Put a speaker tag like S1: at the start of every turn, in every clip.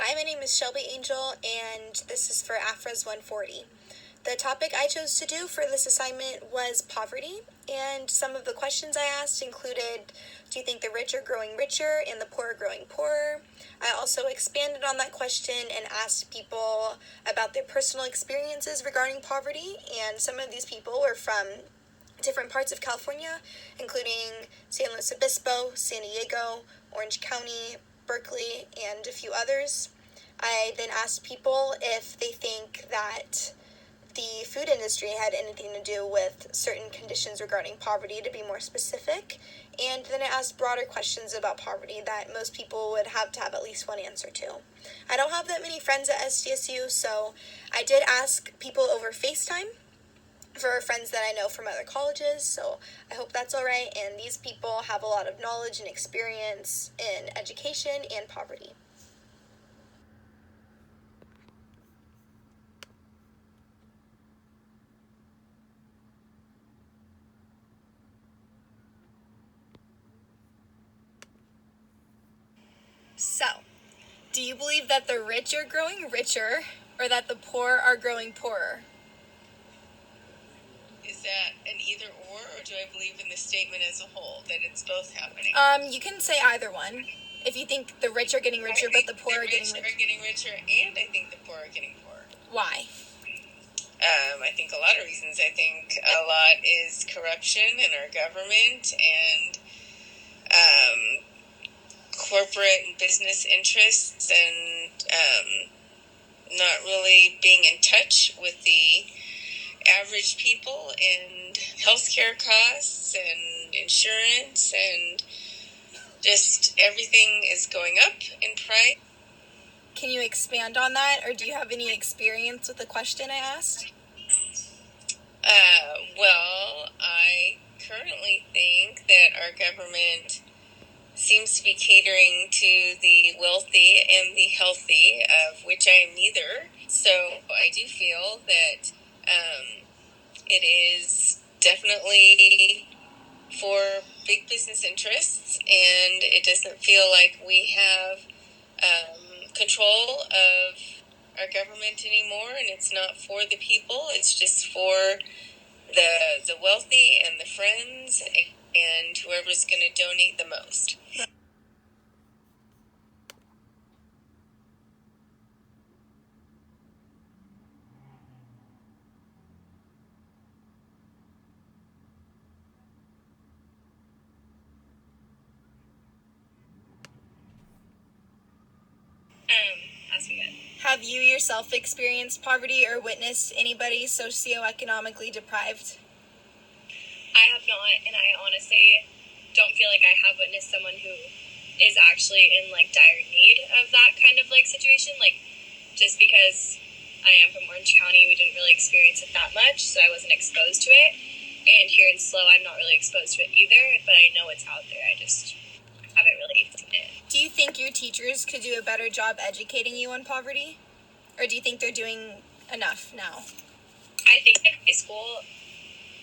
S1: Hi, my name is Shelby Angel, and this is for AFRA's 140. The topic I chose to do for this assignment was poverty, and some of the questions I asked included, do you think the rich are growing richer and the poor are growing poorer? I also expanded on that question and asked people about their personal experiences regarding poverty, and some of these people were from different parts of California, including San Luis Obispo, San Diego, Orange County, Berkeley, and a few others. I then asked people if they think that the food industry had anything to do with certain conditions regarding poverty, to be more specific. And then I asked broader questions about poverty that most people would have to have at least one answer to. I don't have that many friends at SDSU, so I did ask people over FaceTime for friends that I know from other colleges, so I hope that's all right, and these people have a lot of knowledge and experience in education and poverty. So, do you believe that the rich are growing richer, or that the poor are growing poorer?
S2: Is that an either or do I believe in the statement as a whole, that it's both happening?
S1: You can say either one. If you think the rich are getting richer, but the poor are getting richer.
S2: The rich are getting richer, and I think the poor are getting poorer.
S1: Why?
S2: I think a lot of reasons. I think a lot is corruption in our government and corporate and business interests, and not really being in touch with the average people, and healthcare costs and insurance, and just everything is going up in price.
S1: Can you expand on that, or do you have any experience with the question I asked?
S2: Well, I currently think that our government seems to be catering to the wealthy and the healthy, of which I am neither. So I do feel that it is definitely for big business interests, and it doesn't feel like we have control of our government anymore, and it's not for the people, it's just for the wealthy and the friends and whoever's going to donate the most.
S3: Ask me again.
S1: Have you yourself experienced poverty or witnessed anybody socioeconomically deprived?
S3: I have not, and I honestly don't feel like I have witnessed someone who is actually in dire need of that kind of situation. Just because I am from Orange County, we didn't really experience it that much, so I wasn't exposed to it. And here in SLO, I'm not really exposed to it either, but I know it's out there. I just haven't really seen it.
S1: Do you think your teachers could do a better job educating you on poverty? Or do you think they're doing enough now?
S3: I think in high school,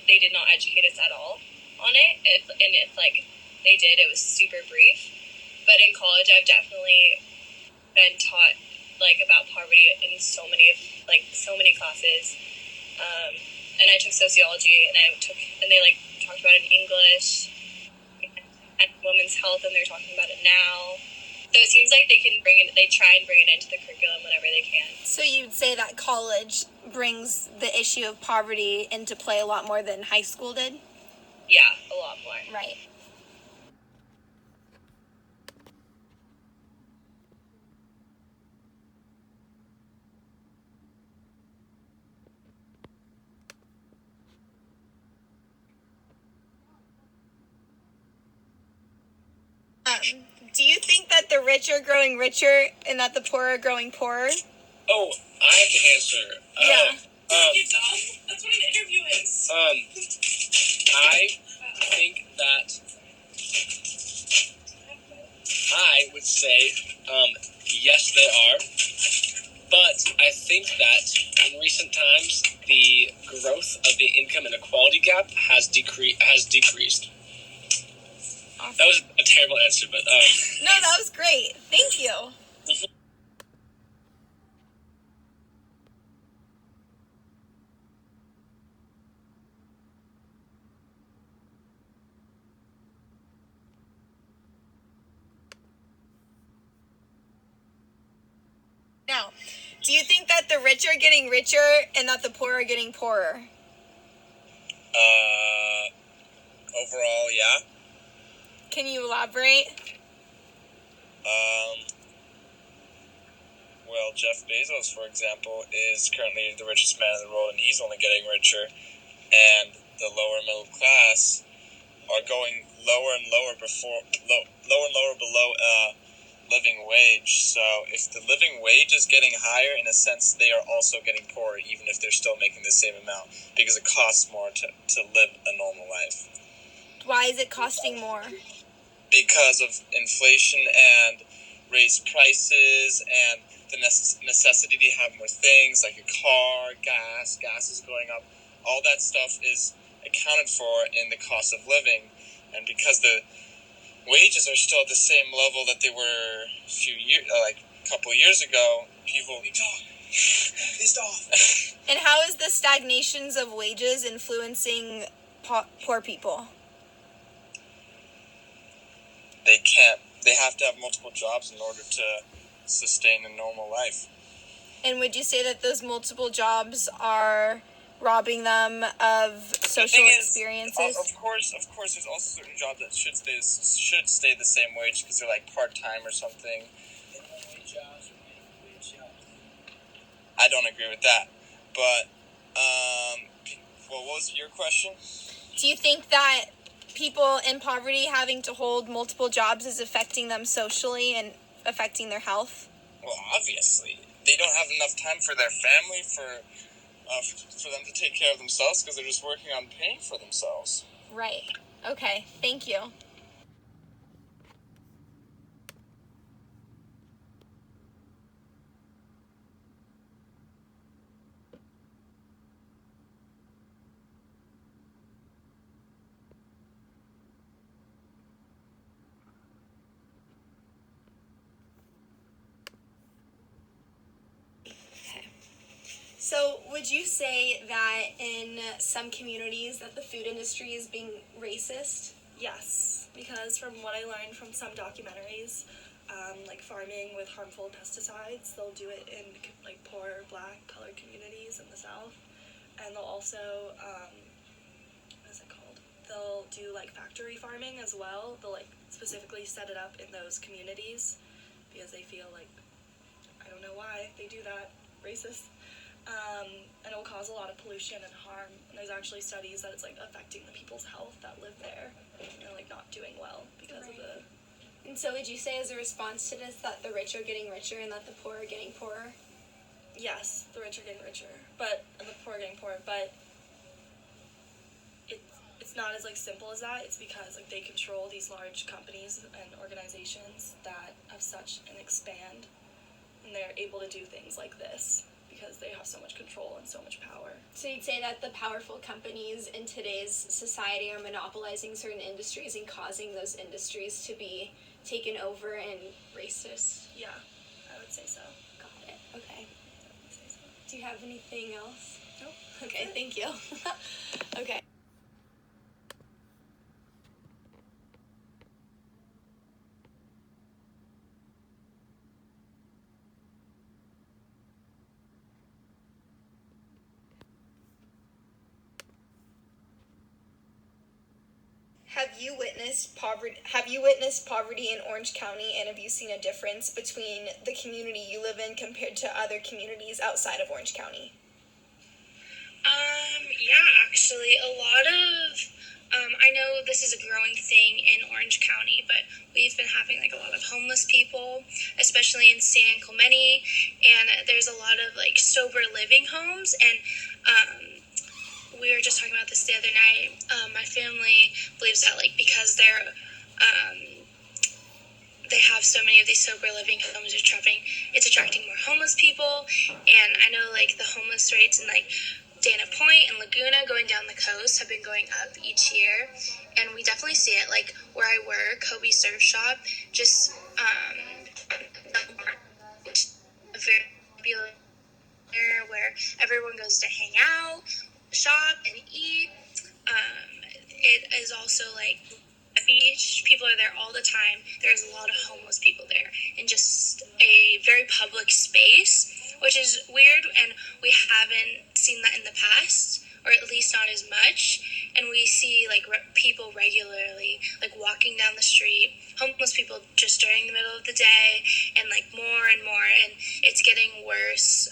S3: they did not educate us at all on it. If they did, it was super brief. But in college, I've definitely been taught about poverty in so many classes. And I took sociology, and they talked about it in English and women's health, and they're talking about it now. So it seems like they try and bring it into the curriculum whenever they can.
S1: So you'd say that college brings the issue of poverty into play a lot more than high school did?
S3: Yeah, a lot more.
S1: Right. Do you think that the rich are growing richer and that the poor are growing poorer?
S4: Oh, I have to answer.
S1: Yeah.
S3: That's what an interview is.
S4: I think that I would say, yes, they are. But I think that in recent times, the growth of the income inequality gap has decreased.
S1: Awesome.
S4: That was a terrible answer, but
S1: No, that was great. Thank you. Do you think that the rich are getting richer and that the poor are getting poorer?
S5: Overall, yeah.
S1: Can you elaborate?
S5: Well, Jeff Bezos, for example, is currently the richest man in the world, and he's only getting richer. And the lower middle class are going lower and lower below living wage. So if the living wage is getting higher, in a sense, they are also getting poorer, even if they're still making the same amount, because it costs more to live a normal life.
S1: Why is it costing more?
S5: Because of inflation and raised prices and the necessity to have more things like a car, gas is going up. All that stuff is accounted for in the cost of living, and because the wages are still at the same level that they were a couple of years ago, people pissed off.
S1: And how is the stagnations of wages influencing poor people?
S5: They have to have multiple jobs in order to sustain a normal life.
S1: And would you say that those multiple jobs are robbing them of social experiences?
S5: Of course, there's also certain jobs that should stay the same wage because they're like part-time or something. I don't agree with that. But, what was your question?
S1: Do you think that people in poverty having to hold multiple jobs is affecting them socially and affecting their health?
S5: Well, obviously. They don't have enough time for their family, for them to take care of themselves because they're just working on paying for themselves.
S1: Right. Okay. Thank you. So, would you say that in some communities that the food industry is being racist?
S6: Yes, because from what I learned from some documentaries, like farming with harmful pesticides, they'll do it in like poor black colored communities in the South, and they'll also what is it called? They'll do like factory farming as well. They'll like specifically set it up in those communities because they feel like, I don't know why they do that, racist. And it'll cause a lot of pollution and harm. And there's actually studies that it's like affecting the people's health that live there, and they're like not doing well because of the.
S1: And so, would you say as a response to this that the rich are getting richer and that the poor are getting poorer?
S6: Yes, the rich are getting richer, and the poor are getting poorer. But it's not as like simple as that. It's because like they control these large companies and organizations that have such an expand, and they're able to do things like this because they have so much control and so much power.
S1: So you'd say that the powerful companies in today's society are monopolizing certain industries and causing those industries to be taken over and racist?
S6: Yeah, I would say so.
S1: Got it. Okay. Do you have anything else?
S6: Nope.
S1: Okay, thank you. Okay. Have you witnessed poverty in Orange County, and have you seen a difference between the community you live in compared to other communities outside of Orange County?
S3: Yeah, actually, a lot of, I know this is a growing thing in Orange County, but we've been having like a lot of homeless people, especially in San Clemente, and there's a lot of like sober living homes, and we were just talking about this the other night. My family believes that like because they have so many of these sober living homes, it's attracting more homeless people, and I know like the homeless rates in like Dana Point and Laguna going down the coast have been going up each year, and we definitely see it like where I work, Kobe Surf Shop, just a very popular where everyone goes to hang out, shop, and eat. It is also like a beach. People are there all the time. There's a lot of homeless people there, and just a very public space
S7: which is weird, and we haven't seen that in the past, or at least not as much. And we see like people regularly like walking down the street, homeless people just during the middle of the day, and like more and more, and it's getting worse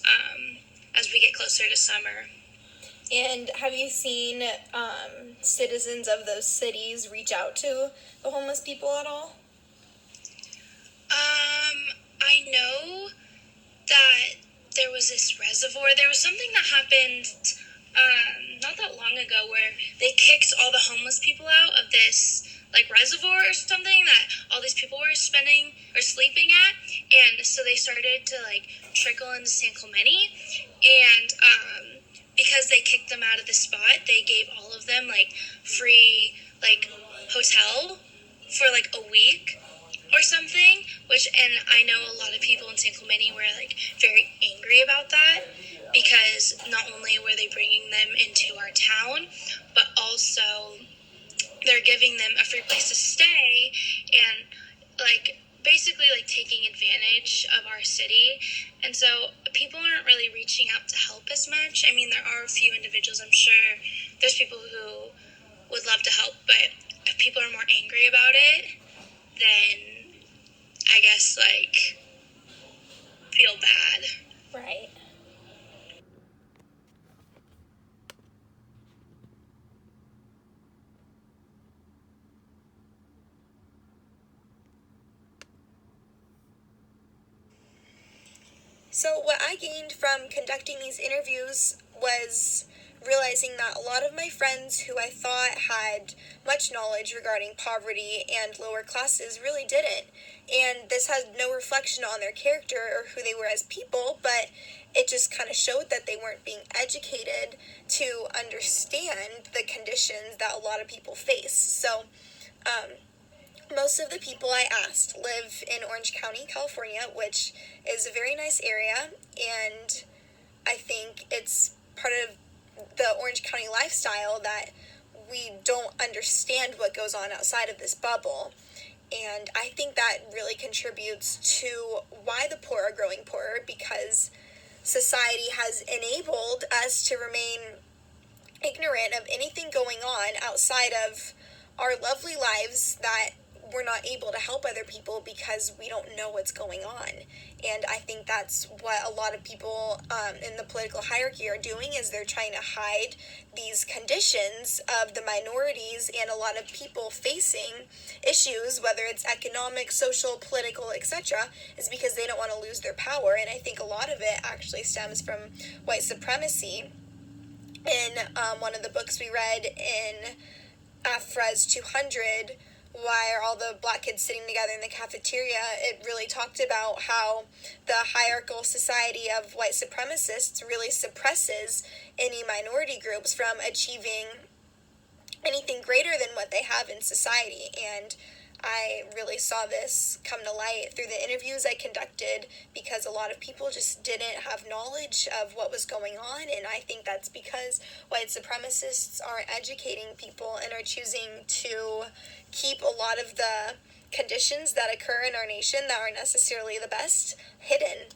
S7: as we get closer to summer.
S1: And have you seen citizens of those cities reach out to the homeless people at all?
S7: I know that there was this reservoir. There was something that happened not that long ago where they kicked all the homeless people out of this like reservoir or something that all these people were spending or sleeping at, and so they started to like trickle into San Clemente, and because they kicked them out of the spot, they gave all of them like free like hotel for like a week or something, and I know a lot of people in San Clemente were like very angry about that, because not only were they bringing them into our town, but also they're giving them a free place to stay, and like basically like taking advantage of our city. And so people aren't really reaching out to help as much. I mean, there are a few individuals, I'm sure there's people who would love to help, but if people are more angry about it, then I guess like feel bad.
S1: Right. So what I gained from conducting these interviews was realizing that a lot of my friends who I thought had much knowledge regarding poverty and lower classes really didn't. And this had no reflection on their character or who they were as people, but it just kind of showed that they weren't being educated to understand the conditions that a lot of people face. So, most of the people I asked live in Orange County, California, which is a very nice area, and I think it's part of the Orange County lifestyle that we don't understand what goes on outside of this bubble. And I think that really contributes to why the poor are growing poorer, because society has enabled us to remain ignorant of anything going on outside of our lovely lives, that we're not able to help other people because we don't know what's going on. And I think that's what a lot of people in the political hierarchy are doing, is they're trying to hide these conditions of the minorities and a lot of people facing issues, whether it's economic, social, political, etc., is because they don't want to lose their power. And I think a lot of it actually stems from white supremacy. In one of the books we read in Afra's 200, why are all the black kids sitting together in the cafeteria, it really talked about how the hierarchical society of white supremacists really suppresses any minority groups from achieving anything greater than what they have in society. And I really saw this come to light through the interviews I conducted, because a lot of people just didn't have knowledge of what was going on. And I think that's because white supremacists aren't educating people and are choosing to keep a lot of the conditions that occur in our nation that aren't necessarily the best hidden.